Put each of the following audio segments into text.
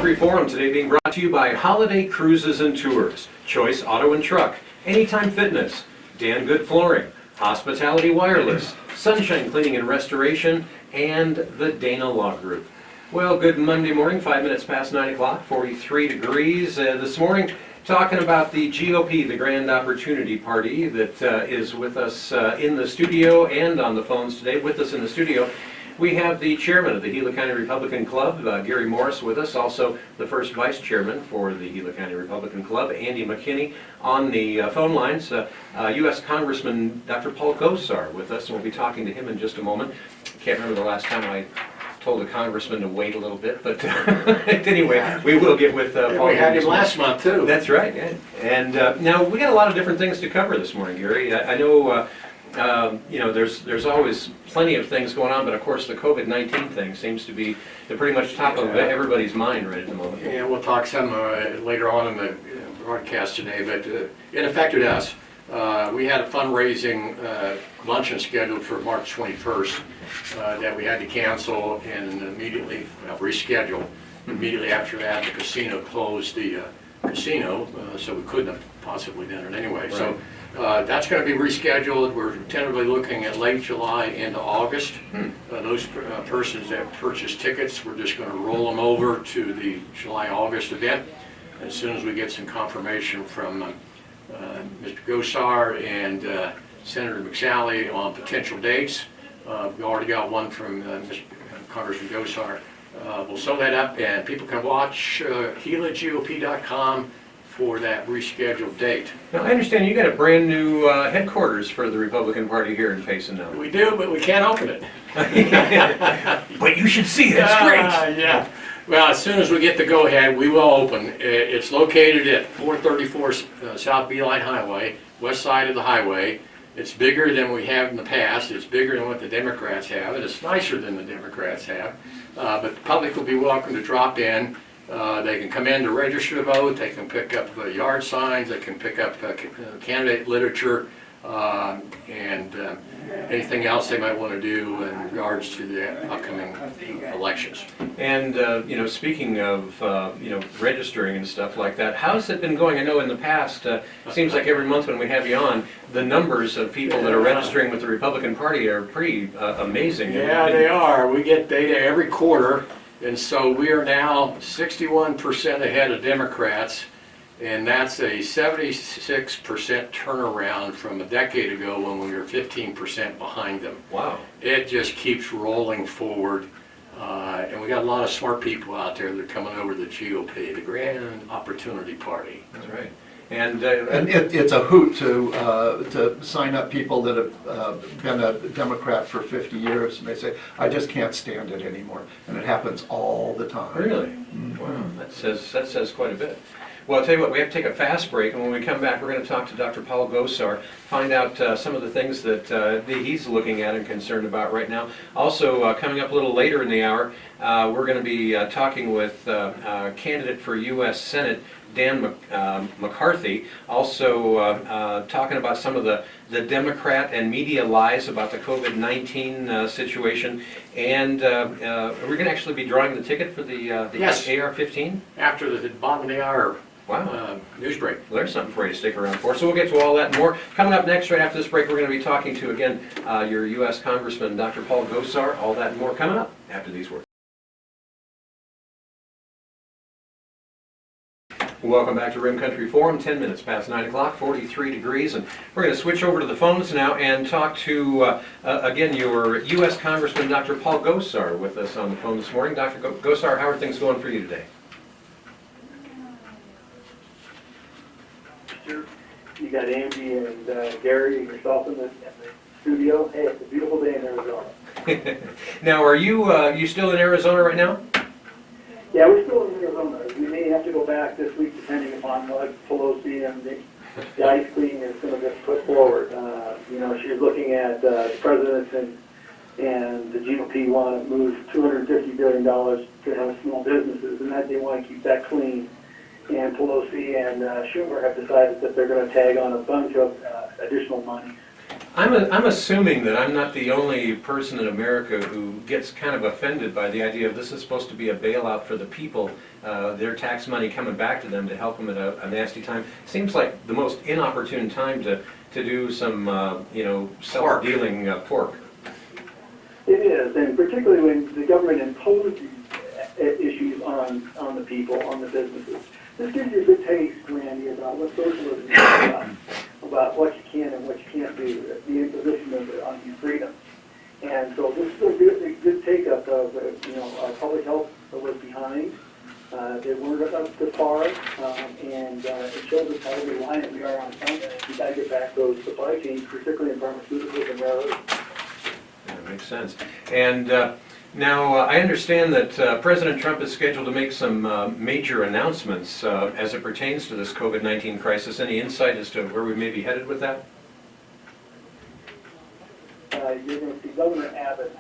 Country Forum today being brought to you by Holiday Cruises and Tours, Choice Auto and Truck, Anytime Fitness, Dan Good Flooring, Hospitality Wireless, Sunshine Cleaning and Restoration, and the Dana Law Group. Well, good Monday morning, 5 minutes past 9 o'clock, 43 degrees. This morning, talking about the GOP, the Grand Opportunity Party, that is with us in the studio and on the phones today. With us in the studio, we have the chairman of the Gila County Republican Club, Gary Morris, with us. Also, the first vice chairman for the Gila County Republican Club, Andy McKinney. On the phone lines, U.S. Congressman Dr. Paul Gosar with us, and we'll be talking to him in just a moment. Can't remember the last time I told a congressman to wait a little bit, but anyway, we will get with Paul. We had him last month, too. That's right, yeah. And now, we got a lot of different things to cover this morning, Gary. I know you know, there's always plenty of things going on, but of course the COVID-19 thing seems to be the pretty much top of everybody's mind right at the moment. Yeah, we'll talk some later on in the broadcast today, but it affected us. We had a fundraising luncheon scheduled for March 21st that we had to cancel and immediately reschedule. Immediately after that, the casino closed the casino, so we couldn't have possibly done it anyway. Right. So that's going to be rescheduled. We're tentatively looking at late July into August. Those persons that purchased tickets, we're just going to roll them over to the July-August event as soon as we get some confirmation from Mr. Gosar and Senator McSally on potential dates. We already got one from Congressman Gosar. We'll sew that up, and people can watch GilaGOP.com for that rescheduled date. Now, I understand you got a brand new headquarters for the Republican Party here in Payson now. We do, but we can't open it. But you should see it, it's great. Yeah. Well, as soon as we get the go-ahead, we will open. It's located at 434 South Beeline Highway, west side of the highway. It's bigger than we have in the past. It's bigger than what the Democrats have, and it's nicer than the Democrats have. But the public will be welcome to drop in. They can come in to register to vote. They can pick up yard signs. They can pick up candidate literature and anything else they might want to do in regards to the upcoming elections. And you know, speaking of you know, registering and stuff like that, how's it been going? I know in the past, it seems like every month when we have you on, the numbers of people that are registering with the Republican Party are pretty amazing. Yeah, they are. We get data every quarter, and so we are now 61% ahead of Democrats. And that's a 76% turnaround from a decade ago when we were 15% behind them. Wow. It just keeps rolling forward. And we got a lot of smart people out there that are coming over to the GOP, the Grand Opportunity Party. That's right. And it's a hoot to sign up people that have been a Democrat for 50 years, and they say, I just can't stand it anymore. And it happens all the time. Really? Mm-hmm. Wow, that says quite a bit. Well, I'll tell you what, we have to take a fast break, and when we come back, we're going to talk to Dr. Paul Gosar, find out some of the things that he's looking at and concerned about right now. Also, coming up a little later in the hour, we're going to be talking with candidate for U.S. Senate, Dan McCarthy, also talking about some of the Democrat and media lies about the COVID-19 situation, and we're going to actually be drawing the ticket for the yes. AR-15? After the bottom of the hour. Wow. News break. Well, there's something for you to stick around for. So we'll get to all that and more. Coming up next, right after this break, we're going to be talking to, again, your U.S. Congressman, Dr. Paul Gosar. All that and more coming up after these words. Welcome back to Rim Country Forum, 10 minutes past 9 o'clock, 43 degrees, and we're going to switch over to the phones now and talk to, again, your U.S. Congressman, Dr. Paul Gosar, with us on the phone this morning. Dr. Gosar, how are things going for you today? You got Andy and Gary and yourself in the studio. Hey, it's a beautiful day in Arizona. Now, are you still in Arizona right now? Yeah, we're still in Arizona. We may have to go back this week depending upon what Pelosi and the ice cleaning is going to get put forward. You know, she's looking at the president and the GOP want to move $250 billion to have small businesses, and that they want to keep that clean. And Pelosi and Schumer have decided that they're going to tag on a bunch of additional money I'm assuming that I'm not the only person in America who gets kind of offended by the idea of this is supposed to be a bailout for the people, their tax money coming back to them to help them at a nasty time. Seems like the most inopportune time to do some, self-dealing pork. It is, and particularly when the government imposes issues on the people, on the businesses. This gives you a good taste, Randy, about what socialism is about what you can and what you can't do, the imposition on these freedoms. And so this is a good take-up of, our public health was behind. They weren't up to par, and it shows us how reliant we are on China. We got to get back those supply chains, particularly in pharmaceuticals and rare earths. That makes sense. And now, I understand that President Trump is scheduled to make some major announcements as it pertains to this COVID-19 crisis. Any insight as to where we may be headed with that? You're going to see Governor Abbott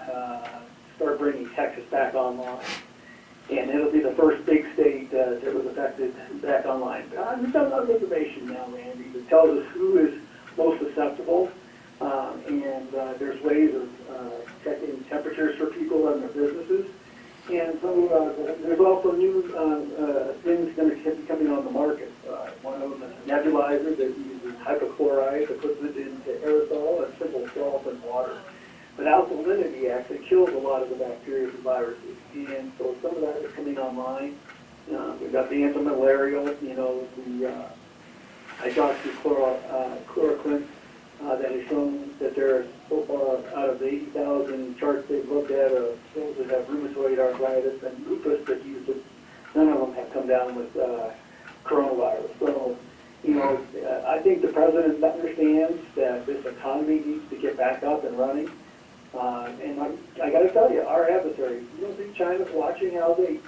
start bringing Texas back online. And it'll be the first big state that was affected back online. We've got a lot of information now, Randy, that tells us who is most susceptible. And there's ways of checking temperatures for people and their businesses. And so there's also new things going to be coming on the market. One of them is a nebulizer that uses hypochlorite that puts it into aerosol and simple salt and water. But alkalinity actually kills a lot of the bacteria and viruses. And so some of that is coming online. We've got the antimalarial, the hydroxychloroquine that has shown that there are so far out of the 80,000 charts they've looked at of those that have rheumatoid arthritis and lupus that use it, none of them have come down with coronavirus. So, I think the president understands that this economy needs to get back up and running. And I got to tell you, our adversaries, you don't think China's watching how they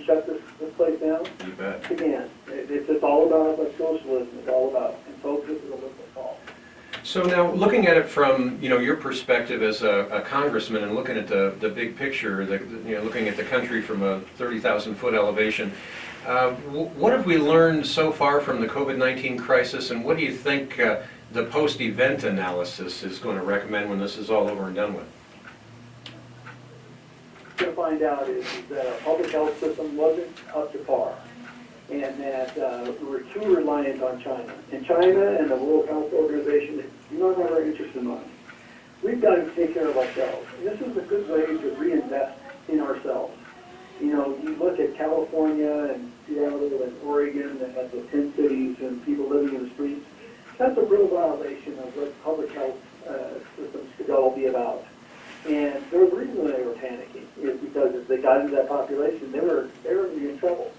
shut this place down? You bet. Again, it's all about what socialism is all about, and folks, this is a liberal call. So now, looking at it from your perspective as a congressman and looking at the big picture, looking at the country from a 30,000-foot elevation, what have we learned so far from the COVID-19 crisis, and what do you think the post-event analysis is going to recommend when this is all over and done with? What we're going to find out is that our public health system wasn't up to par, and that we were too reliant on China. And China and the World Health Organization do not have our interest in mind. We've got to take care of ourselves. And this is a good way to reinvest in ourselves. You look at California and Seattle and Oregon that have the 10 cities and people living in the streets. That's a real violation of what public health systems should all be about. And the reason they were panicking is because if they got into that population, they were going to be in trouble.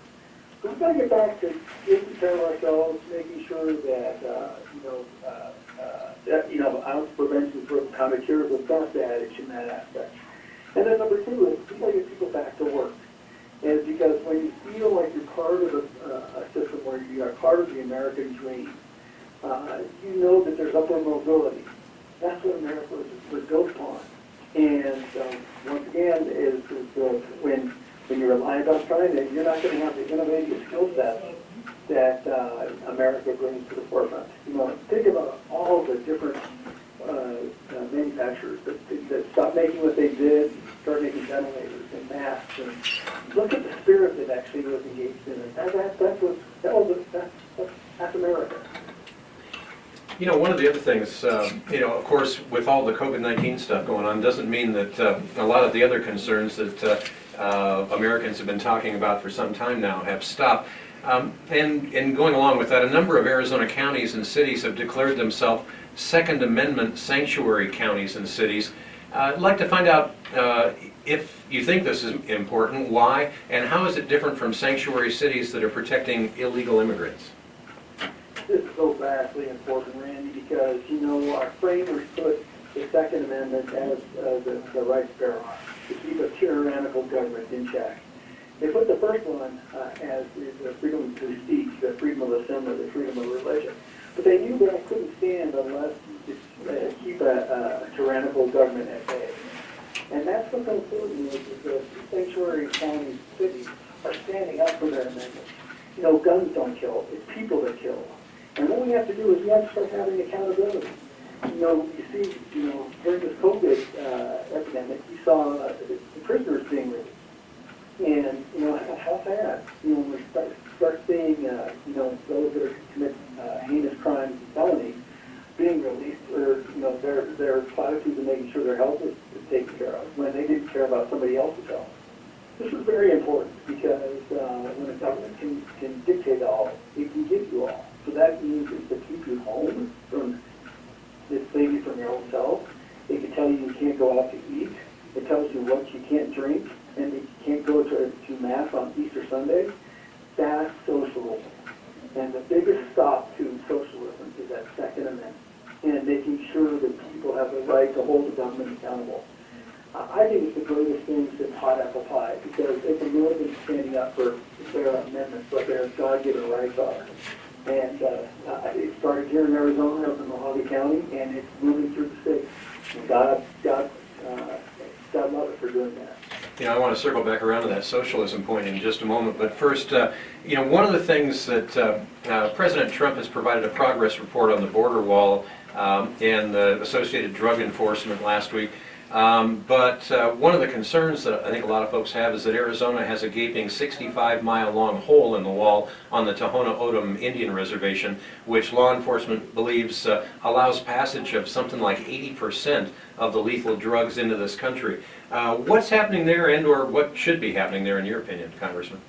So we've got to get back to taking care of ourselves, making sure that, ounce prevention for kind of cures the best adage in that aspect. And then number two is we've got to get people back to work. And because when you feel like you're part of a system where you are part of the American dream, you know that there's upward mobility. That's what America was built upon. And once again, when you're reliant on China, you're not going to have the innovative skill sets that America brings to the forefront. Think about all the different manufacturers that stopped making what they did, started making ventilators and masks, and look at the spirit that actually was engaged in it. That's America. One of the other things, of course, with all the COVID-19 stuff going on, doesn't mean that a lot of the other concerns that Americans have been talking about for some time now have stopped. And going along with that, a number of Arizona counties and cities have declared themselves Second Amendment sanctuary counties and cities. I'd like to find out if you think this is important, why, and how is it different from sanctuary cities that are protecting illegal immigrants? This is so vastly important, Randy, because, our framers put the Second Amendment as the right to bear arms, to keep a tyrannical government in check. They put the first one as the freedom to speech, the freedom of assembly, the freedom of religion. But they knew that couldn't stand unless you could keep a tyrannical government at bay. And that's what's important is the sanctuary counties, cities are standing up for their amendments. Guns don't kill, it's people that kill. And what we have to do is we have to start having accountability. You see, during this COVID epidemic, you saw the prisoners being released. And, how sad, when we start seeing, those that are commit heinous crimes and felonies being released, or, their platitudes and making sure their health is taken care of, when they didn't care about somebody else's health. This is very important because when a government can dictate all, it can give you all. So that means it's to keep you home from this baby from your own self. It can tell you can't go out to eat. It tells you what you can't drink, and you can't go to Mass on Easter Sunday. That's socialism. And the biggest stop to socialism is that Second Amendment, and making sure that people have the right to hold the government accountable. I think it's the greatest thing since hot apple pie, because it's more than standing up for their amendments, what their God-given rights are. And it started here in Arizona, up in Mojave County, and it's moving through the state. And God love it for doing that. I want to circle back around to that socialism point in just a moment, but first, one of the things that President Trump has provided a progress report on the border wall and the associated drug enforcement last week. But one of the concerns that I think a lot of folks have is that Arizona has a gaping 65-mile-long hole in the wall on the Tohono O'odham Indian Reservation, which law enforcement believes allows passage of something like 80% of the lethal drugs into this country. What's happening there, and/or what should be happening there, in your opinion, Congressman?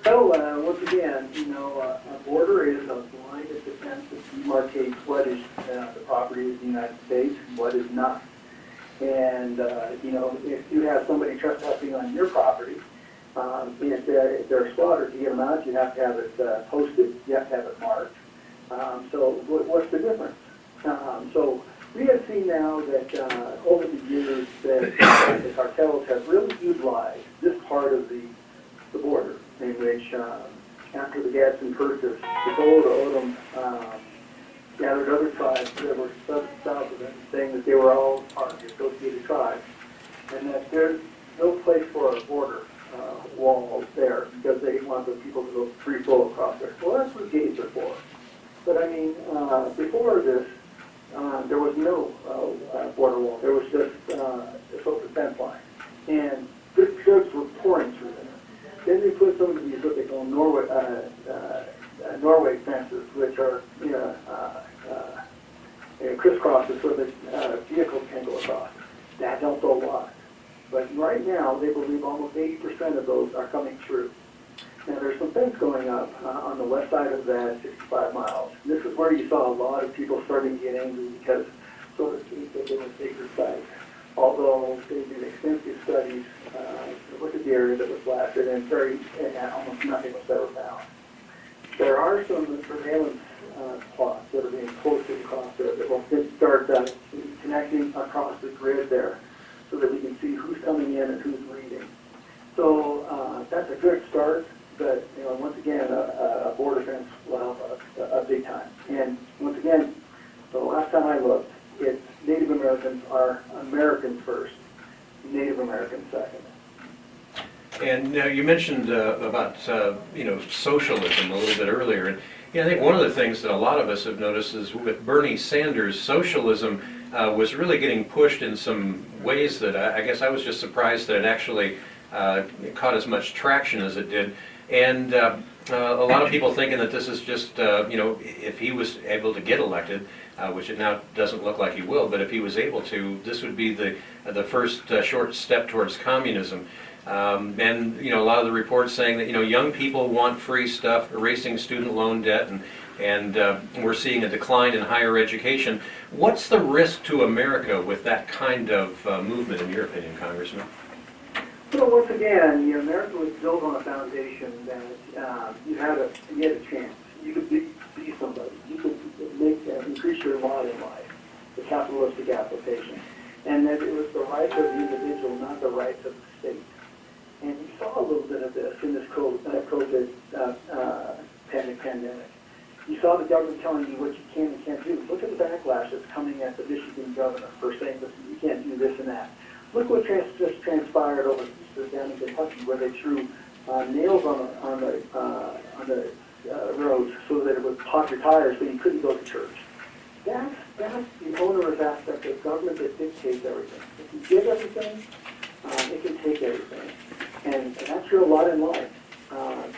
So, once again, a border is a line of defense that demarcates what is the property of the United States and what is not. And, if you have somebody trespassing on your property, if they're a squatter, to get them out, you have to have it posted, you have to have it marked. So what's the difference? So we have seen now that over the years that the cartels have really utilized this part of the border, in which after the Gadsden Purchase, the Tohono O'odham gathered other tribes, there were south of them, saying that they were all part of the associated tribes, and that there's no place for a border wall there because they want the people to go free flow across there. Well, that's what gates are for. But I mean, before this, there was no border wall. There was just a social fence line, and good goods were pouring through there. Then they put some of these what they call Norway fences, which are crisscrosses so that vehicles can go across. That helped a lot. But right now, they believe almost 80% of those are coming through. Now, there's some things going up on the west side of that 65 miles. This is where you saw a lot of people starting to get angry because, so to speak, that they were sacred sites. Although they did extensive studies to look at the area that was blasted, and almost nothing was ever found. There are some surveillance plots that are being posted across there that will start connecting across the grid there so that we can see who's coming in and who's leaving. So that's a good start, but once again, a border fence will help a big time. And once again, the last time I looked, it's Native Americans are Americans first, Native Americans second. And you mentioned about socialism a little bit earlier, and I think one of the things that a lot of us have noticed is with Bernie Sanders, socialism was really getting pushed in some ways that I guess I was just surprised that it actually caught as much traction as it did. And a lot of people thinking that this is just if he was able to get elected, which it now doesn't look like he will, but if he was able to, this would be the first short step towards communism. And a lot of the reports saying that young people want free stuff, erasing student loan debt, and we're seeing a decline in higher education. What's the risk to America with that kind of movement, in your opinion, Congressman? Well, once again, America was built on a foundation that you had a chance. You could be somebody. You could increase your lot in life, the capitalistic application, and that it was the rights of the individual, not the rights of the state. And you saw a little bit of this in this COVID pandemic. You saw the government telling you what you can and can't do. Look at the backlash that's coming at the Michigan governor for saying, listen, you can't do this and that. Look what just transpired over down in Kentucky, where they threw nails on the roads so that it would pop your tires so you couldn't go to church. That's that's the onerous aspect of government that dictates everything. If you give everything, it can take everything. And that's true a lot in life.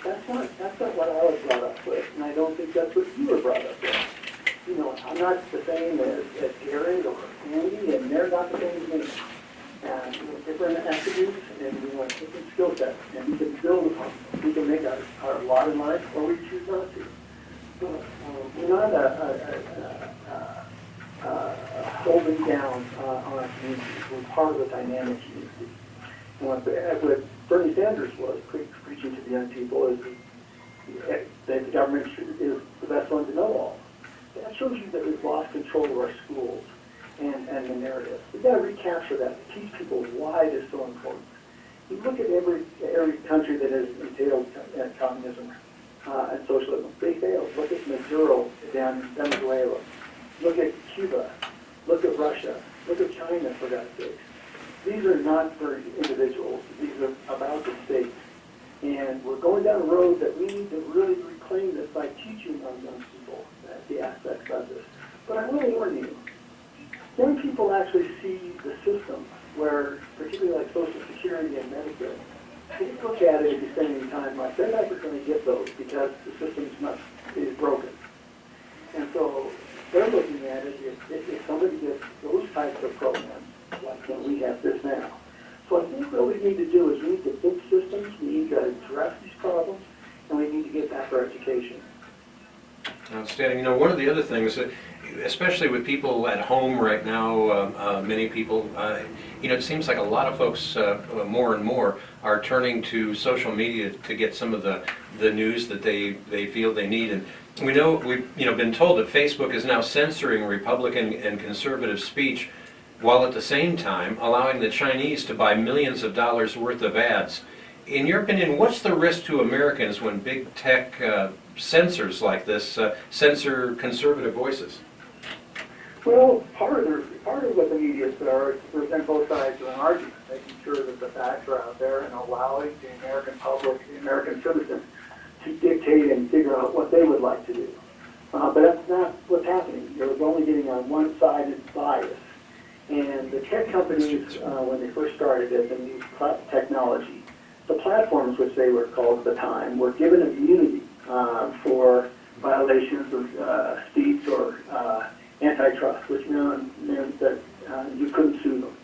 That's not what I was brought up with, and I don't think that's what you were brought up with. You know, I'm not the same as Garrett or Andy, and they're not the same as me. And we have different attributes, and we have different skill sets, and we can build upon them. We can make our lot in life, or we choose not to. So, we're not holding down on our community. We're part of the dynamic community. And what Bernie Sanders was preaching to the young people is that the government is the best one to know all. That shows you that we've lost control of our schools and the narrative. We've got to recapture that to teach people why it is so important. You look at every country that has entailed communism and socialism. They failed. Look at Maduro down in Venezuela. Look at Cuba. Look at Russia. Look at China, for God's sake. These are not for individuals. These are about the state. And we're going down a road that we need to really reclaim this by teaching our young people the aspects of this. But I will warn you, young people actually see the system where, particularly like Social Security and Medicare, they look at it if you spend any time like they're never going to get those because the system is broken. And so they're looking at it if somebody gets those types of programs, like when we have this now. So I think what we need to do is we need to fix systems, we need to address these problems, and we need to get back our education. Outstanding. You know, one of the other things, especially with people at home right now, many people, you know, it seems like a lot of folks, more and more, are turning to social media to get some of the news that they feel they need. And we know, we've been told that Facebook is now censoring Republican and conservative speech, while at the same time allowing the Chinese to buy millions of dollars worth of ads. In your opinion, what's the risk to Americans when big tech censors like this censor conservative voices? Well, part of what the media is there is to present both sides of an argument, making sure that the facts are out there and allowing the American public, the American citizens, to dictate and figure out what they would like to do. But that's not what's happening. You're only getting on one-sided bias. And the tech companies, when they first started this and used technology, the platforms, which they were called at the time, were given immunity for violations of speech or antitrust, which meant that you couldn't sue them.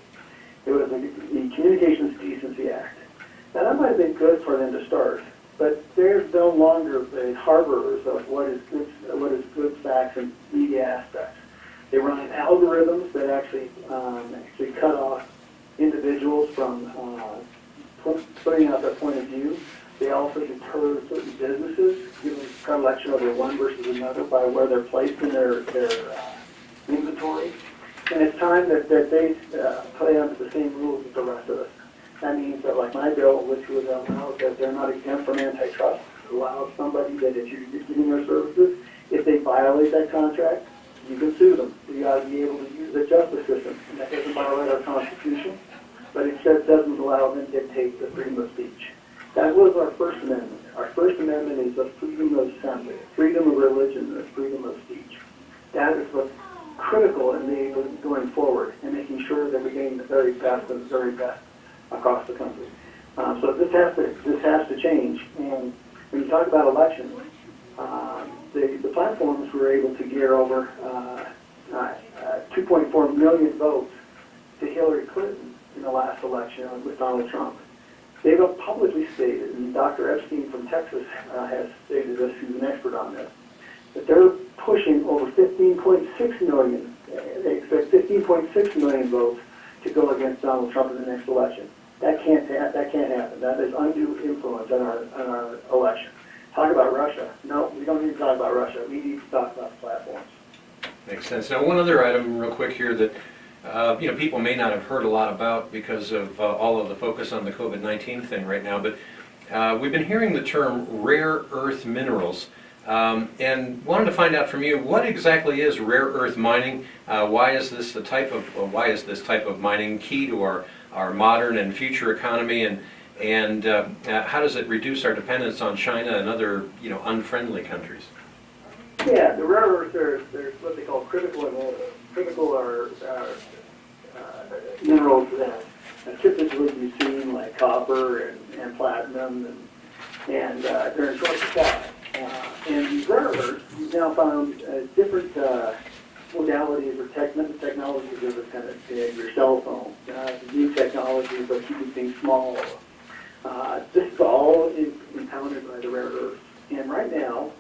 It was the Communications Decency Act. Now that might have been good for them to start, but they're no longer the harborers of what is good facts and media aspects. They run algorithms that actually cut off individuals from putting out their point of view. They also deter certain businesses, giving predilection over one versus another by where they're placed in their inventory. And it's time that they play under the same rules as the rest of us. That means that, like my bill, which would allow that they're not exempt from antitrust, allows somebody that if you're giving their services, if they violate that contract, you can sue them. You got to be able to use the justice system. And that doesn't violate our Constitution, but it just doesn't allow them to dictate the freedom of speech. That was our First Amendment. Our First Amendment is the freedom of assembly, freedom of religion, and freedom of speech. That is what's critical in going forward and making sure that we're getting the very best of the very best across the country. So this has to change. And when you talk about elections, the platforms were able to gear over 2.4 million votes to Hillary Clinton in the last election with Donald Trump. They've publicly stated, and Dr. Epstein from Texas has stated this, who's an expert on this, that they're pushing over 15.6 million. They expect 15.6 million votes to go against Donald Trump in the next election. That can't happen. That is undue influence on our election. Talk about Russia. No, we don't need to talk about Russia. We need to talk about the platforms. Makes sense. Now, one other item real quick here that people may not have heard a lot about because of all of the focus on the COVID-19 thing right now, but we've been hearing the term rare earth minerals, and wanted to find out from you, what exactly is rare earth mining? Why is this type of mining key to our modern and future economy, and how does it reduce our dependence on China and other unfriendly countries? Yeah, the rare earths are what they call critical chemical or minerals that typically be seen, like copper and platinum, and they're in short supply. And these rare earths, we've now found different modalities or technologies that are kind of big, your cell phone, new technologies of keeping things small. This is all impounded by the rare earths. And right now,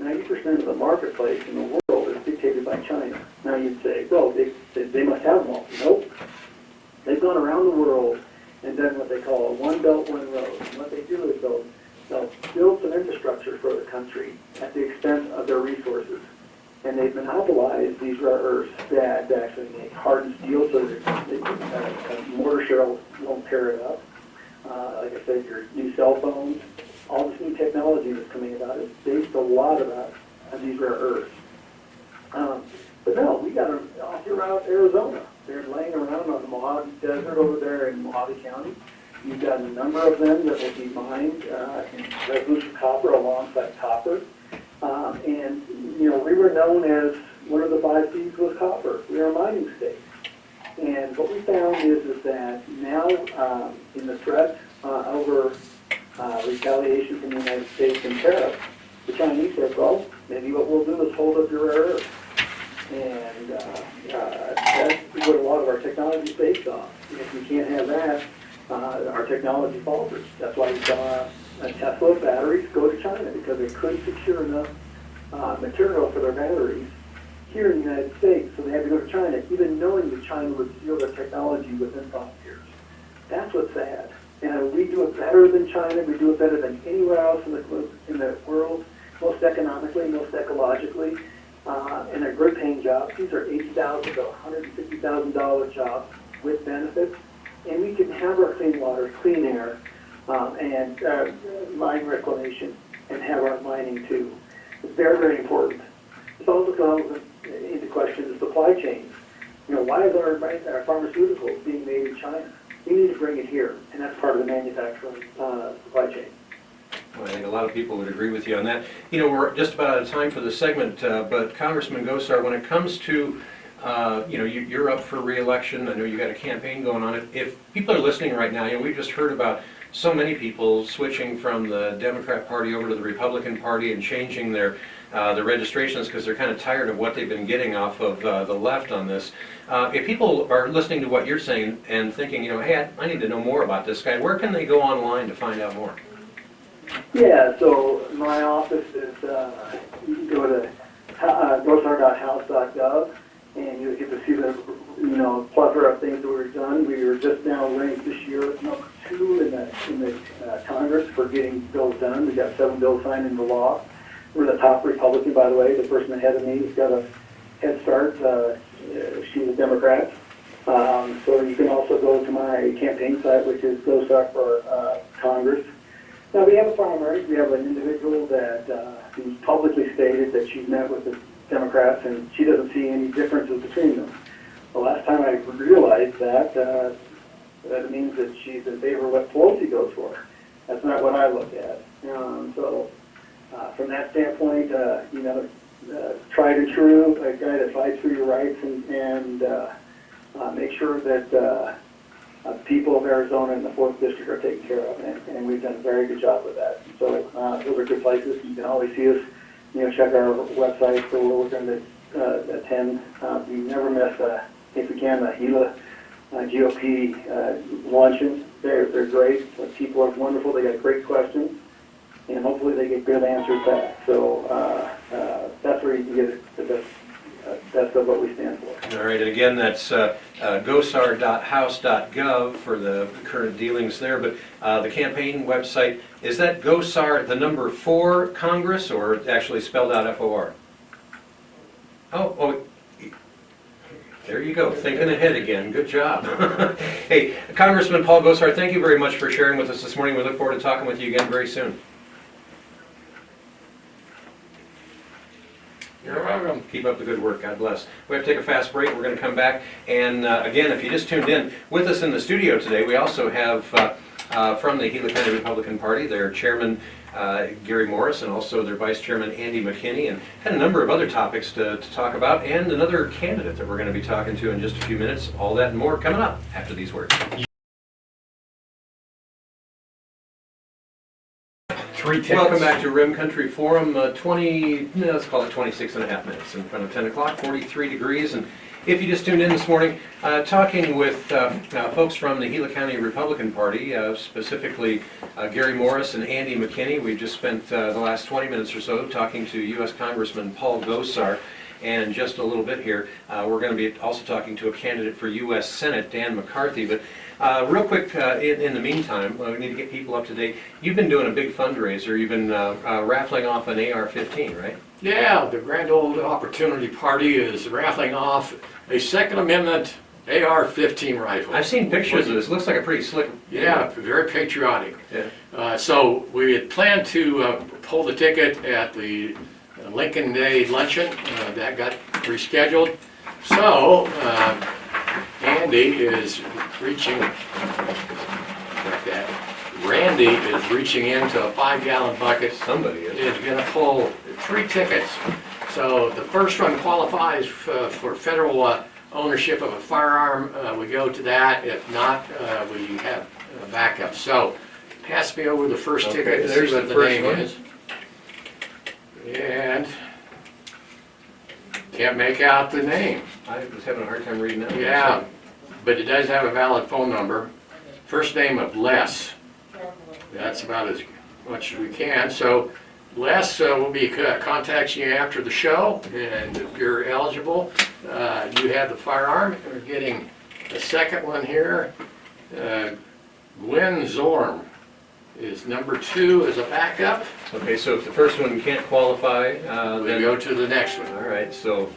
90% of the marketplace in the world is dictated by China. Now you'd say, well, they must have them all. Nope. They've gone around the world and done what they call a one belt, one road. And what they do is they'll build some infrastructure for the country at the expense of their resources. And they've monopolized these rare earths that actually make hardened steel so that mortar shell won't tear it up. Like I said, your new cell phones, all this new technology that's coming about is based a lot about these rare earths. But no, we got them all throughout Arizona. They're laying around on the Mojave Desert over there in Mojave County. You've got a number of them that will be mined in resolution copper alongside copper. And, you know, we were known as one of the 5 Cs was copper. We are a mining state. And what we found is that now in the threat over retaliation from the United States and tariffs, the Chinese said, well, maybe what we'll do is hold up your rare earth. And that's what a lot of our technology is based on. And if we can't have that, our technology falters. That's why we saw Tesla batteries go to China, because they couldn't secure enough material for their batteries here in the United States, so they had to go to China, even knowing that China would steal their technology within 5 years. That's what's sad. And we do it better than China. We do it better than anywhere else in the world, most economically, most ecologically, and they're good paying jobs. These are $80,000 to $150,000 jobs with benefits. And we can have our clean water, clean air, and mine reclamation, and have our mining too. It's very, very important. It's also comes into question the supply chains. You know, why is our pharmaceuticals being made in China? We need to bring it here, and that's part of the manufacturing supply chain. Well, I think a lot of people would agree with you on that. You know, we're just about out of time for this segment, but Congressman Gosar, when it comes to, you know, you're up for re-election. I know you got a campaign going on. If people are listening right now, you know, we've just heard about so many people switching from the Democrat Party over to the Republican Party and changing their registrations because they're kind of tired of what they've been getting off of the left on this. If people are listening to what you're saying and thinking, you know, hey, I need to know more about this guy, where can they go online to find out more? Yeah, so my office is, you can go to gosar.house.gov, and you'll get to see the, you know, plethora of things that we've done. We were just now ranked this year as number 2 in the Congress for getting bills done. We got 7 bills signed into law. We're the top Republican, by the way. The person ahead of me has got a head start. She's a Democrat. So you can also go to my campaign site, which is Gosar for Congress. Now, we have a primary. We have an individual that who's publicly stated that she's met with the Democrats, and she doesn't see any differences between them. The last time I realized that, that means that she's in favor of what Pelosi goes for. That's not what I look at. So from that standpoint, you know, tried and true, a guy that fights for your rights and make sure that people of Arizona in the 4th District are taken care of, and we've done a very good job with that. So those are good places. You can always see us, you know, check our website for where we're going to attend. We never miss, if we can, the Gila GOP luncheon. They're great. The people are wonderful. They got great questions, and hopefully they get good answers back. So that's where you can get the best of what we stand for. All right, and again, that's gosar.house.gov for the current dealings there. But the campaign website, is that Gosar, the number 4 Congress, or actually spelled out F-O-R? Oh, there you go, thinking ahead again. Good job. Hey, Congressman Paul Gosar, thank you very much for sharing with us this morning. We look forward to talking with you again very soon. You're welcome. Keep up the good work. God bless. We have to take a fast break. We're going to come back. And again, if you just tuned in, with us in the studio today, we also have from the Gila County Republican Party, their chairman, Gary Morris, and also their Vice Chairman Andy McKinney, and had a number of other topics to talk about, and another candidate that we're going to be talking to in just a few minutes. All that and more coming up after these words. Welcome back to Rim Country Forum. 26 and a half minutes in front of 10 o'clock, 43 degrees. And if you just tuned in this morning, talking with folks from the Gila County Republican Party, specifically Gary Morris and Andy McKinney. We've just spent the last 20 minutes or so talking to U.S. Congressman Paul Gosar. And just a little bit here, we're going to be also talking to a candidate for U.S. Senate, Dan McCarthy. But real quick, in the meantime, we need to get people up to date. You've been doing a big fundraiser. You've been raffling off an AR-15, right? Yeah, the Grand Old Opportunity Party is raffling off a Second Amendment AR-15 rifle. I've seen pictures of this. Looks like a pretty slick. Yeah, very patriotic. Yeah. So we had planned to pull the ticket at the Lincoln Day luncheon. That got rescheduled. So Andy is reaching, like that. Randy is reaching into a 5-gallon bucket. Somebody is. Is going to pull 3 tickets. So the first one qualifies for federal ownership of a firearm. We go to that. If not, we have a backup. So pass me over the first ticket and there's see what the the first name one. is. And can't make out the name. I was having a hard time reading that. Yeah, but it does have a valid phone number. First name of Les. That's about as much as we can. So Les will be contacting you after the show, and if you're eligible, you have the firearm. We're getting a second one here. Gwen Zorm is number 2 as a backup. Okay, so if the first one can't qualify, We then go to the next one. all right. So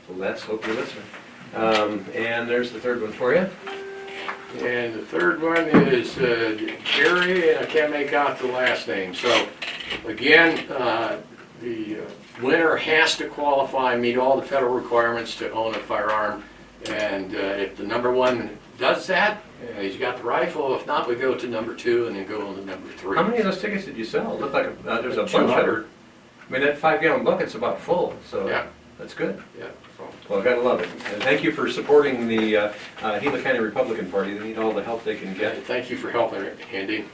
let's hope you're listening. And there's the third one for you. And the third one is Jerry, and I can't make out the last name. So again, the winner has to qualify, meet all the federal requirements to own a firearm. And if the number 1 does that, he's got the rifle. If not, we go to number 2 and then go on to number 3. How many of those tickets did you sell? It looked like there's a bunch of 200. I mean, that 5-gallon bucket's about full, so Yeah. that's good. Yeah. So, Well, gotta love it. And thank you for supporting the Gila County Republican Party. They need all the help they can get. thank you for helping, Andy.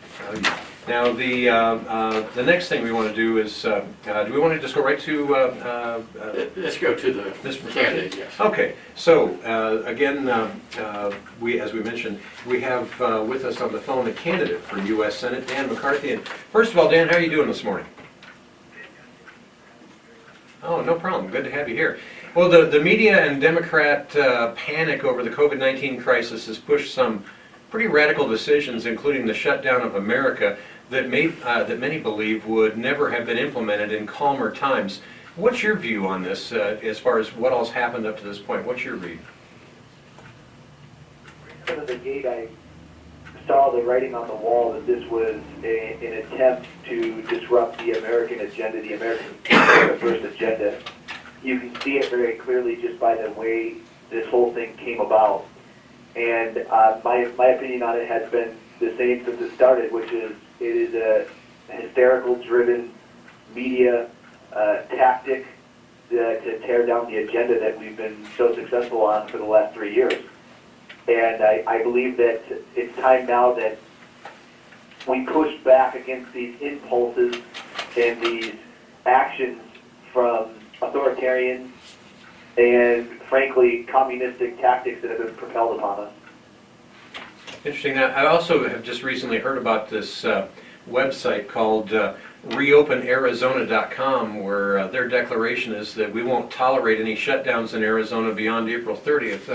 Now, the next thing we want to do is, do we want to just go right to Let's go to the Mr. McCarthy? candidate, yes. Okay, so again, as we mentioned, we have with us on the phone a candidate for U.S. Senate, Dan McCarthy. And first of all, Dan, how are you doing this morning? Oh, no problem. Good to have you here. Well, the media and Democrat panic over the COVID-19 crisis has pushed some pretty radical decisions, including the shutdown of America, that many believe would never have been implemented in calmer times. What's your view on this as far as what all's happened up to this point? What's your read? Out of the gate, I saw the writing on the wall that this was an attempt to disrupt the American agenda, the American First agenda. You can see it very clearly just by the way this whole thing came about. And my opinion on it has been the same since it started, which is it is a hysterical-driven media tactic to tear down the agenda that we've been so successful on for the last 3 years. And I believe that it's time now that we push back against these impulses and these actions from authoritarian and, frankly, communistic tactics that have been propelled upon us. Interesting. Now, I also have just recently heard about this website called reopenarizona.com, where their declaration is that we won't tolerate any shutdowns in Arizona beyond April 30th.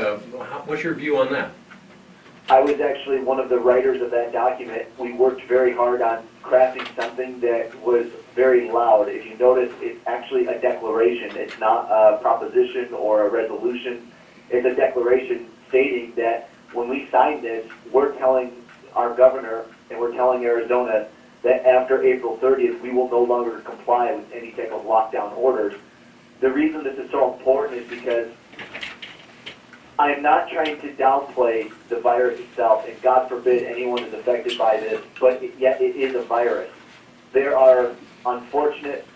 What's your view on that? I was actually one of the writers of that document. We worked very hard on crafting something that was very loud. If you notice, it's actually a declaration. It's not a proposition or a resolution. It's a declaration stating that when we sign this, we're telling our governor and we're telling Arizona that after April 30th, we will no longer comply with any type of lockdown orders. The reason this is so important is because I'm not trying to downplay the virus itself, and God forbid anyone is affected by this, but yet it is a virus. there are unfortunate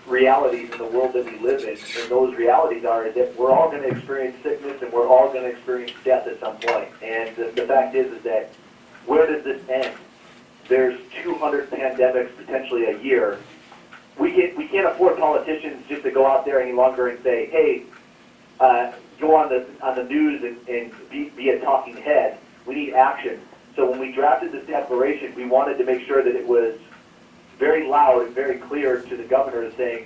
realities in the world that we live in, and those realities are that we're all going to experience sickness and we're all going to experience death at some point. And the fact is that where does this end? There's 200 pandemics potentially a year. We can't afford politicians just to go out there any longer and say, hey, go on the news and be a talking head. We need action. So when we drafted this declaration, we wanted to make sure that it was very loud and very clear to the governor saying,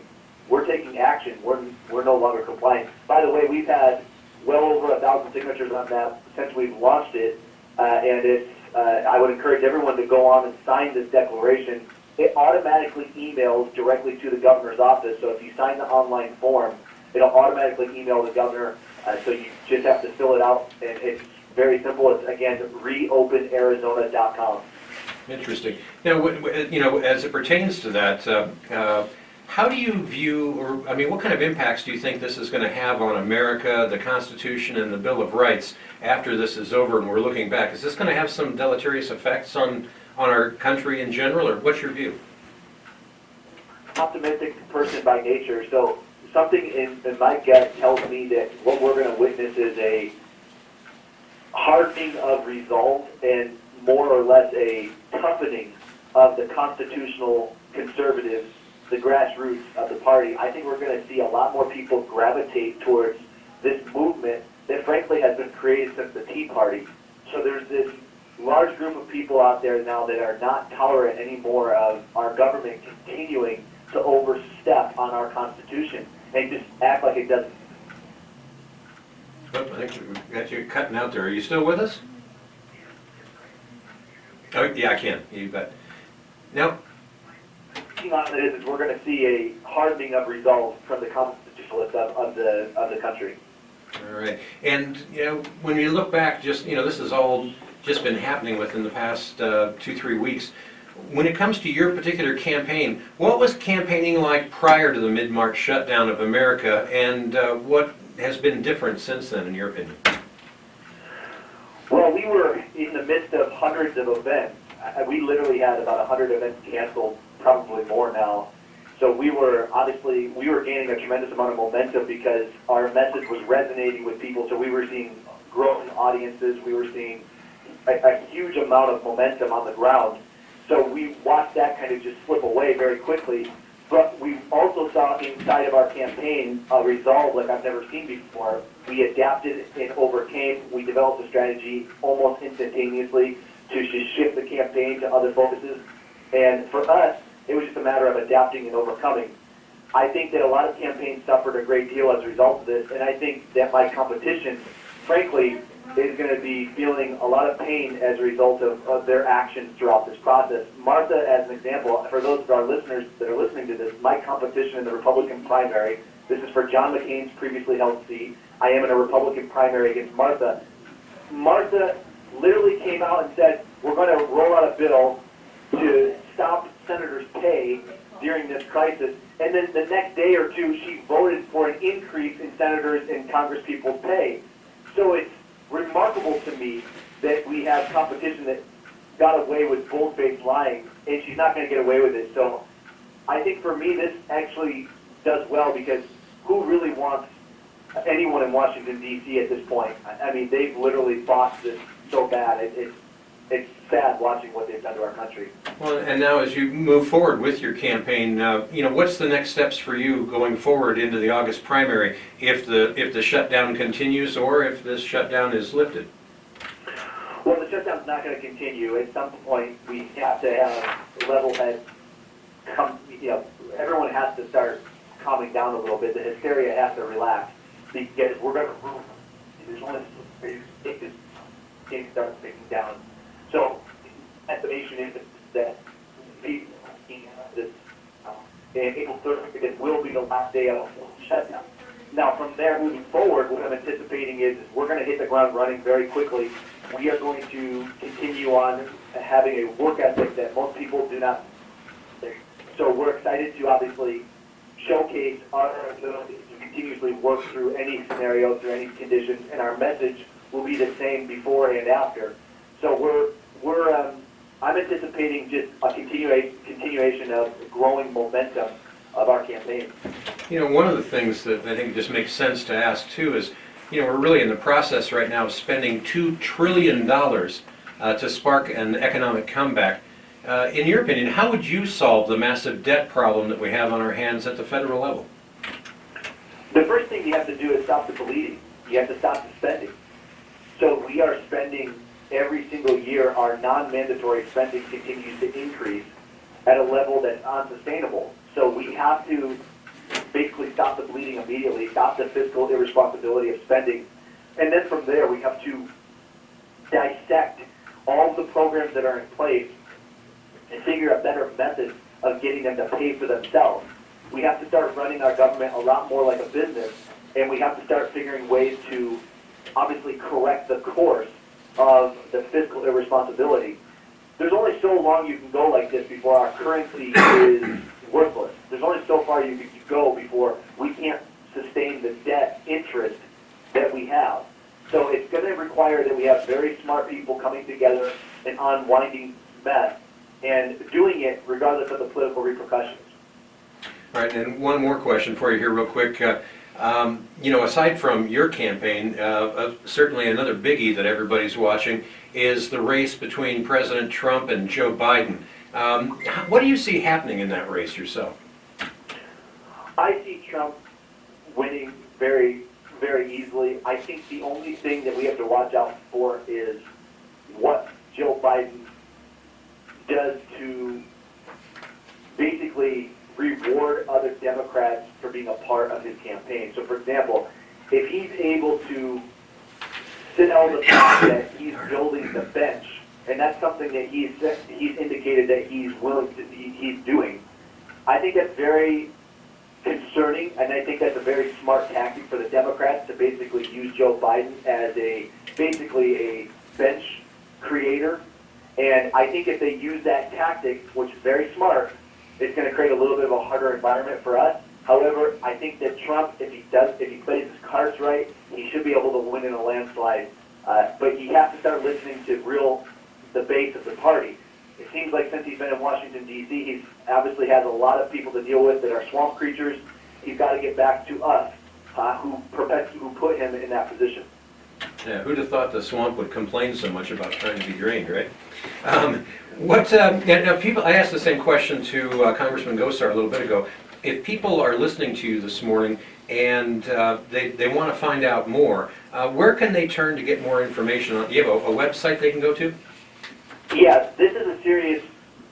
we're taking action, we're no longer compliant. By the way, we've had well over 1,000 signatures on that since we've launched it, and it's, I would encourage everyone to go on and sign this declaration. It automatically emails directly to the governor's office, so if you sign the online form, it'll automatically email the governor, so you just have to fill it out, and it's very simple. It's, again, reopenarizona.com. Interesting. Now, as it pertains to that, how do you view, or I mean, what kind of impacts do you think this is going to have on America, the Constitution, and the Bill of Rights after this is over and we're looking back? Is this going to have some deleterious effects on our country in general, or what's your view? Optimistic person by nature, so something in my gut tells me that what we're going to witness is a hardening of resolve and more or less a toughening of the constitutional conservatives, the grassroots of the party. I think we're going to see a lot more people gravitate towards this movement that frankly has been created since the Tea Party. So there's this large group of people out there now that are not tolerant anymore of our government continuing to overstep on our Constitution and just act like it doesn't. Oh, I think we got you cutting out there. Are you still with us? Oh, yeah, I can. You bet. Now, On it is we're going to see a hardening of resolve from the constitutionalists of the country. all right. And, when you look back, just, this has all just been happening within the past 2-3 weeks. When it comes to your particular campaign, what was campaigning like prior to the mid-March shutdown of America, and what has been different since then, in your opinion? Well, we were in the midst of hundreds of events. We literally had about 100 events canceled, probably more now. So we were gaining a tremendous amount of momentum because our message was resonating with people. So we were seeing growing audiences. We were seeing a huge amount of momentum on the ground. So we watched that kind of just slip away very quickly. But we also saw inside of our campaign a resolve like I've never seen before. We adapted and overcame. We developed a strategy almost instantaneously to just shift the campaign to other focuses. And for us, it was just a matter of adapting and overcoming. I think that a lot of campaigns suffered a great deal as a result of this, and I think that my competition, frankly, is going to be feeling a lot of pain as a result of their actions throughout this process. Martha, as an example, for those of our listeners that are listening to this, my competition in the Republican primary, this is for John McCain's previously held seat. I am in a Republican primary against Martha. Martha literally came out and said, we're going to roll out a bill to stop senators' pay during this crisis. And then the next day or two, she voted for an increase in senators and congresspeople's pay. So it's remarkable to me that we have competition that got away with bold-faced lying, and she's not going to get away with it. So I think for me, this actually does well because who really wants anyone in Washington, D.C. at this point? I mean, they've literally botched this so bad. It's sad watching what they've done to our country. Well, and now as you move forward with your campaign, what's the next steps for you going forward into the August primary if the shutdown continues or if this shutdown is lifted? Well, the shutdown's not going to continue. At some point, we have to have level heads come, everyone has to start calming down a little bit. The hysteria has to relax because we're going to, there's only things start speaking down. So, estimation is that people this and April 3rd, it will be the last day of the shutdown. Now, from there moving forward, what I'm anticipating is we're going to hit the ground running very quickly. We are going to continue on having a work ethic that most people do not. So we're excited to obviously showcase our ability to continuously work through any scenario, through any conditions, and our message will be the same before and after. So we're I'm anticipating just a continuation of growing momentum of our campaign. You know, one of the things that I think just makes sense to ask too is, you know, we're really in the process right now of spending $2 trillion to spark an economic comeback. In your opinion, how would you solve the massive debt problem that we have on our hands at the federal level? The first thing you have to do is stop the bleeding. You have to stop the spending. So we are spending every single year. Our non-mandatory spending continues to increase at a level that's unsustainable. So we have to basically stop the bleeding immediately, stop the fiscal irresponsibility of spending, and then from there we have to dissect all of the programs that are in place and figure out better methods of getting them to pay for themselves. We have to start running our government a lot more like a business, and we have to start figuring ways to obviously correct the course of the fiscal irresponsibility. There's only so long you can go like this before our currency is worthless. There's only so far you can go before we can't sustain the debt interest that we have. So it's going to require that we have very smart people coming together and unwinding mess and doing it regardless of the political repercussions. All right, and one more question for you here real quick. You know, aside from your campaign, certainly another biggie that everybody's watching is the race between President Trump and Joe Biden. What do you see happening in that race yourself? I see Trump winning very, very easily. I think the only thing that we have to watch out for is what Joe Biden does to basically reward other Democrats for being a part of his campaign. So, for example, if he's able to sell the fact that he's building the bench, and that's something that he's indicated that he's willing to, he's doing, I think that's very concerning, and I think that's a very smart tactic for the Democrats to basically use Joe Biden as basically a bench creator. And I think if they use that tactic, which is very smart, it's going to create a little bit of a harder environment for us. However, I think that Trump, if he plays his cards right, he should be able to win in a landslide. But he has to start listening to the base of the party. It seems like since he's been in Washington, D.C., he's obviously has a lot of people to deal with that are swamp creatures. He's got to get back to us, who put him in that position. Yeah, who'd have thought the swamp would complain so much about trying to be drained, right? Now people, I asked the same question to Congressman Gosar a little bit ago. If people are listening to you this morning and they want to find out more, where can they turn to get more information? Do you have a website they can go to? Yeah, this is a serious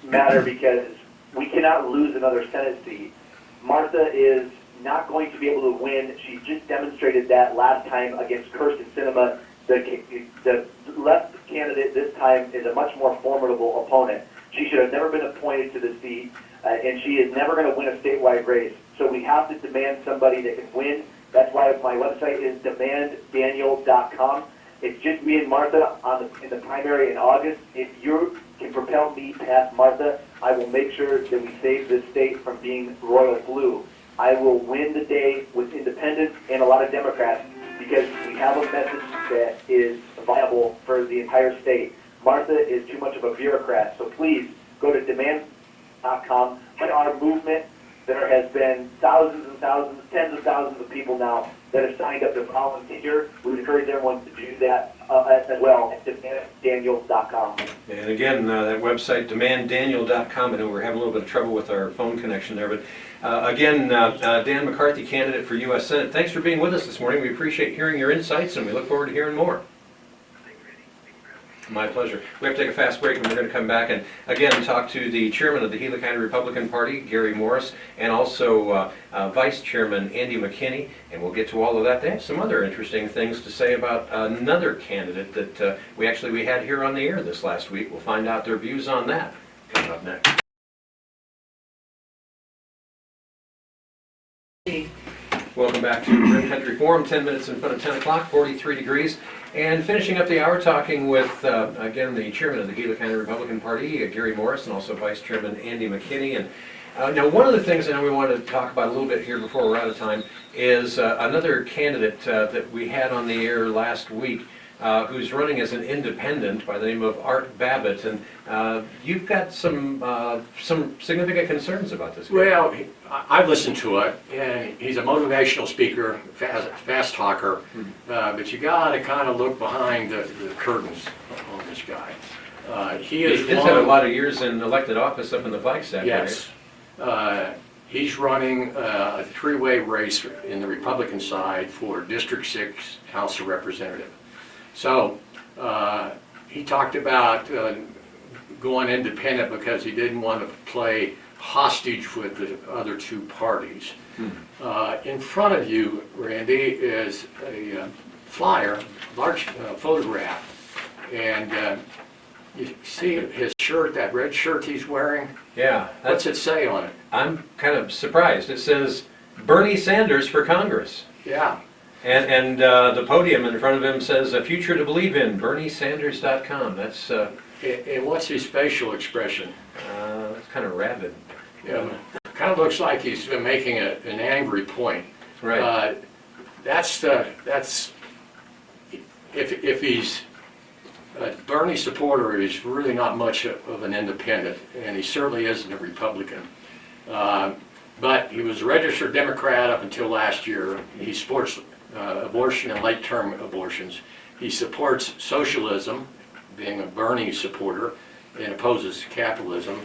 matter because we cannot lose another Senate seat. Martha is not going to be able to win. She just demonstrated that last time against Kirsten Sinema. The left candidate this time is a much more formidable opponent. She should have never been appointed to the seat, and she is never going to win a statewide race. So we have to demand somebody that can win. That's why my website is demanddaniel.com. It's just me and Martha in the primary in August. If you can propel me past Martha, I will make sure that we save this state from being royal blue. I will win the day with independents and a lot of Democrats because we have a message that is viable for the entire state. Martha is too much of a bureaucrat, so please go to demand.com. Join our movement. There has been thousands and thousands, tens of thousands of people now that have signed up to volunteer. We would encourage everyone to do that as well at demanddaniel.com. And again, that website, demanddaniel.com. I know we're having a little bit of trouble with our phone connection there, but again, Dan McCarthy, candidate for U.S. Senate, thanks for being with us this morning. We appreciate hearing your insights, and we look forward to hearing more. My pleasure. We have to take a fast break, and we're going to come back and again talk to the chairman of the Gila County Republican Party, Gary Morris, and also Vice Chairman Andy McKinney, and we'll get to all of that. They have some other interesting things to say about another candidate that we had here on the air this last week. We'll find out their views on that coming up next. Welcome back to Rim Country Forum, 10 minutes in front of 10 o'clock, 43 degrees. And finishing up the hour talking with, again, the chairman of the Gila County Republican Party, Gary Morris, and also Vice Chairman Andy McKinney. And now one of the things I know we wanted to talk about a little bit here before we're out of time is another candidate that we had on the air last week who's running as an independent by the name of Art Babbitt, and you've got some significant concerns about this guy. Well, I've listened to it, and he's a motivational speaker, fast talker, but you gotta kind of look behind the curtains on this guy. He He's is had a lot of years in elected office up in the Flagstaff area. Yes. He's running a three-way race in the Republican side for District 6 House of Representative. So he talked about going independent because he didn't want to play hostage with the other two parties. In front of you, Randy, is a flyer, large photograph, and you see his shirt, that red shirt he's wearing? Yeah. What's it say on it? I'm kind of surprised. It says Bernie Sanders for Congress. Yeah. And the podium in front of him says, "A future to believe in, BernieSanders.com." That's And what's his facial expression? kind of rabid. Kind of looks like he's been making an angry point. Right. That's if he's a Bernie supporter, he's really not much of an independent, and he certainly isn't a Republican. But he was a registered Democrat up until last year. He supports abortion and late-term abortions. He supports socialism, being a Bernie supporter, and opposes capitalism.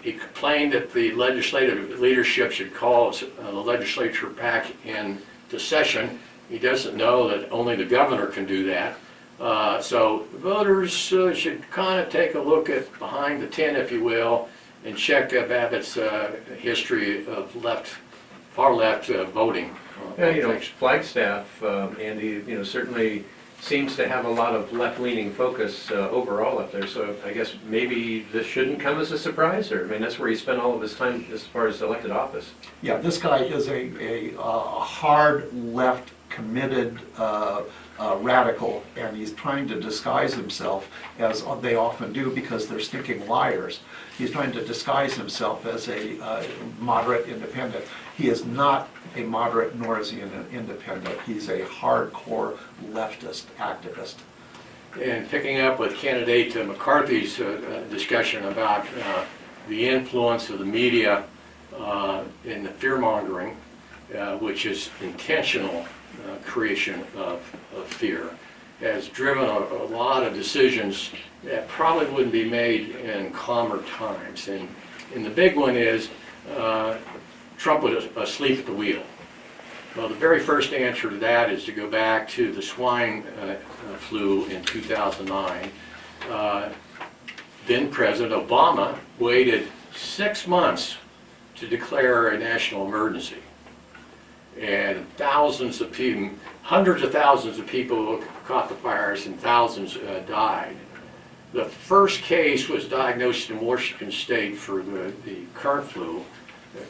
He complained that the legislative leadership should call the legislature back into session. He doesn't know that only the governor can do that. So voters should kind of take a look at behind the tent, if you will, and check Babbitt's history of far left voting. Yeah, you know, Flagstaff, Andy, you know, certainly seems to have a lot of left-leaning focus overall up there. So I guess maybe this shouldn't come as a surprise, or I mean, that's where he spent all of his time as far as elected office. Yeah, this guy is a hard left committed radical, and he's trying to disguise himself, as they often do because they're stinking liars. He's trying to disguise himself as a moderate independent. He is not a moderate, nor is he an independent. He's a hardcore leftist activist. And picking up with candidate McCarthy's discussion about the influence of the media in the fear-mongering, which is intentional creation of fear, has driven a lot of decisions that probably wouldn't be made in calmer times. And the big one is Trump was asleep at the wheel. Well, the very first answer to that is to go back to the swine flu in 2009. Then President Obama waited 6 months to declare a national emergency. And thousands of people, hundreds of thousands of people caught the virus and thousands died. The first case was diagnosed in Washington State for the current flu,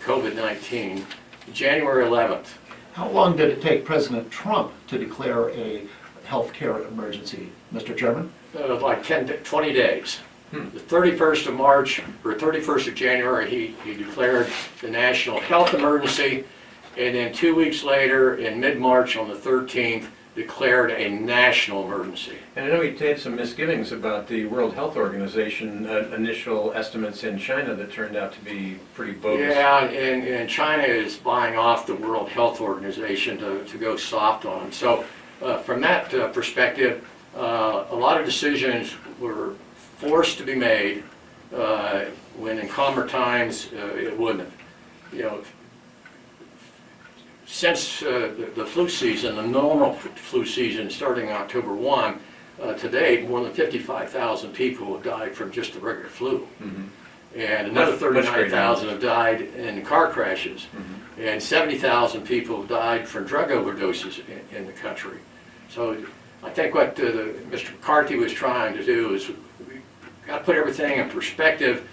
COVID-19, January 11th. How long did it take President Trump to declare a healthcare emergency, Mr. Chairman? Like 20 days. The 31st of March, or 31st of January, he declared the national health emergency, and then 2 weeks later, in mid-March on the 13th, declared a national emergency. And I know he had some misgivings about the World Health Organization initial estimates in China that turned out to be pretty bogus. Yeah, and China is buying off the World Health Organization to go soft on them. So from that perspective, a lot of decisions were forced to be made when in calmer times it wouldn't. You know, since the flu season, the normal flu season starting October 1, to date, more than 55,000 people have died from just the regular flu. And another 39,000 have died in car crashes. And 70,000 people have died from drug overdoses in the country. So I think what Mr. McCarthy was trying to do is we got to put everything in perspective,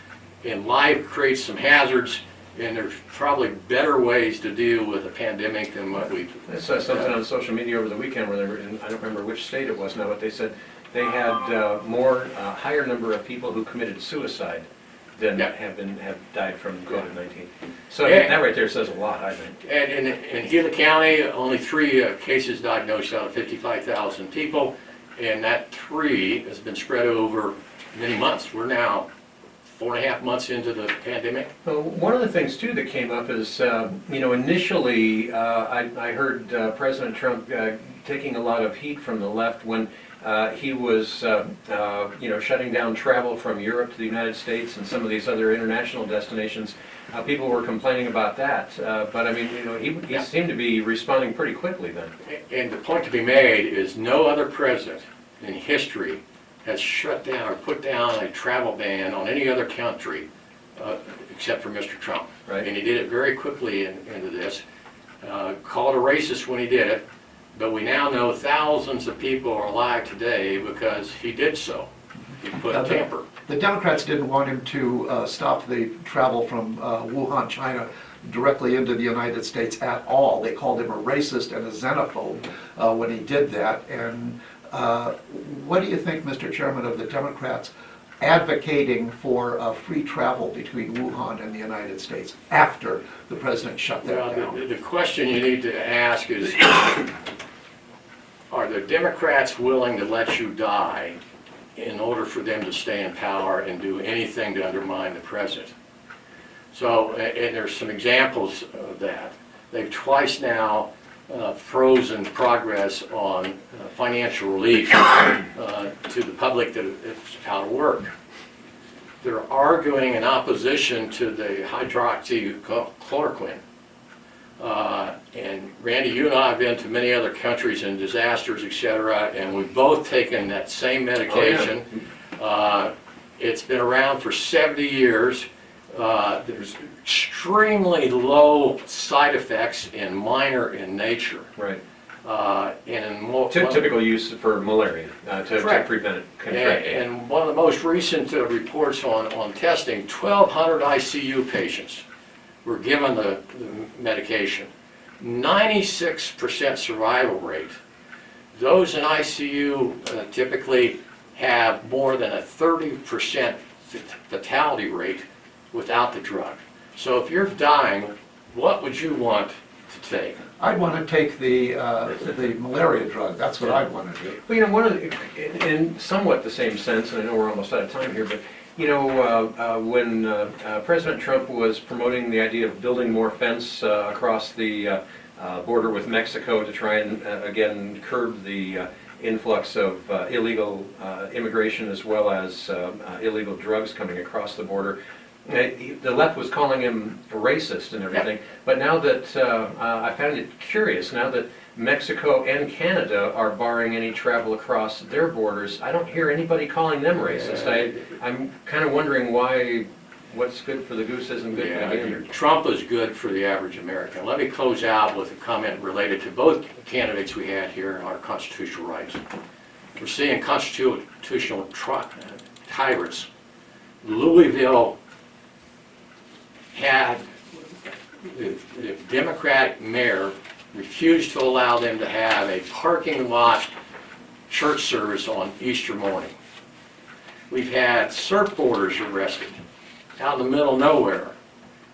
and life creates some hazards. And there's probably better ways to deal with a pandemic than what we've... I saw something on social media over the weekend where they were in, I don't remember which state it was now, but they said they had higher number of people who committed suicide than have died from COVID-19. So that right there says a lot, I think. And in Gila County, only 3 cases diagnosed out of 55,000 people. And that 3 has been spread over many months. We're now 4.5 months into the pandemic. Well, one of the things too that came up is, initially, I heard President Trump taking a lot of heat from the left when he was, shutting down travel from Europe to the United States and some of these other international destinations. People were complaining about that, but I mean, he seemed to be responding pretty quickly then. And the point to be made is no other president in history has shut down or put down a travel ban on any other country except for Mr. Trump. Right. And he did it very quickly into this, called a racist when he did it, but we now know thousands of people are alive today because he did so. He put a tamper. The Democrats didn't want him to stop the travel from Wuhan, China, directly into the United States at all. They called him a racist and a xenophobe when he did that. And what do you think, Mr. Chairman, of the Democrats advocating for free travel between Wuhan and the United States after the president shut that Well, down? the question you need to ask is, are the Democrats willing to let you die in order for them to stay in power and do anything to undermine the president? So, and there's some examples of that. They've twice now frozen progress on financial relief to the public that is out of work. They're arguing in opposition to the hydroxychloroquine. And Randy, you and I have been to many other countries and disasters, et cetera, and we've both taken that same medication. It's been around for 70 years. There's extremely low side effects and minor in nature. Right. And more, Typical use for malaria, to prevent it contracting. and one of the most recent reports on testing, 1,200 ICU patients were given the medication. 96% survival rate. Those in ICU typically have more than a 30% fatality rate without the drug. So if you're dying, what would you want to take? I'd want to take the malaria drug. That's what I'd want to do. Well, one of the, in somewhat the same sense, and I know we're almost out of time here, but when President Trump was promoting the idea of building more fence across the border with Mexico to try and again curb the influx of illegal immigration as well as illegal drugs coming across the border, the left was calling him a racist and everything. But now that I found it curious, now that Mexico and Canada are barring any travel across their borders, I don't hear anybody calling them racist. I'm kind of wondering why what's good for the goose isn't good for the gander. Trump is good for the average American. Let me close out with a comment related to both candidates we had here on our constitutional rights. We're seeing constitutional tyrants. Louisville had the Democratic mayor refused to allow them to have a parking lot church service on Easter morning. We've had surfboarders arrested out in the middle of nowhere.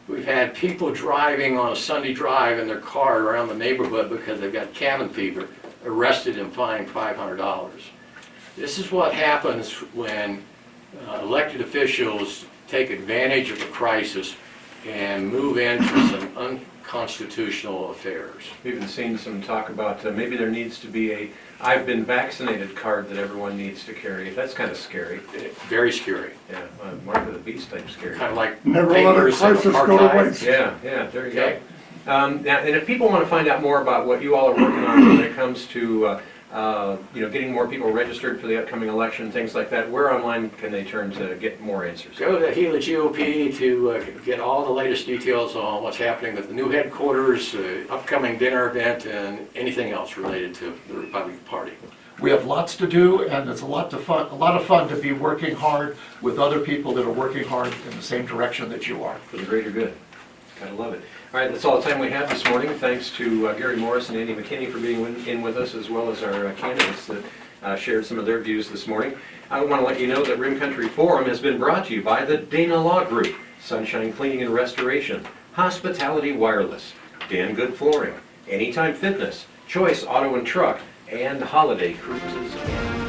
We've had people driving on a Sunday drive in their car around the neighborhood because they've got cabin fever, arrested and fined $500. This is what happens when elected officials take advantage of a crisis and move into some unconstitutional affairs. We've even seen some talk about maybe there needs to be a "I've been vaccinated" card that everyone needs to carry. That's kind of scary. Very scary. Yeah, Mark of the Beast type scary. Kind of like Never let a papers in crisis hard go to drive. waste. Yeah, there you Okay. go. Now, and if people want to find out more about what you all are working on when it comes to getting more people registered for the upcoming election, things like that, where online can they turn to get more answers? Go to Gila GOP to get all the latest details on what's happening at the new headquarters, upcoming dinner event, and anything else related to the Republican Party. We have lots to do, and it's a lot of fun to be working hard with other people that are working hard in the same direction that you are. For the greater good. Gotta love it. All right, that's all the time we have this morning. Thanks to Gary Morris and Andy McKinney for being in with us, as well as our candidates that shared some of their views this morning. I want to let you know that Rim Country Forum has been brought to you by the Dana Law Group, Sunshine Cleaning and Restoration, Hospitality Wireless, Dan Good Flooring, Anytime Fitness, Choice Auto and Truck, and Holiday Cruises.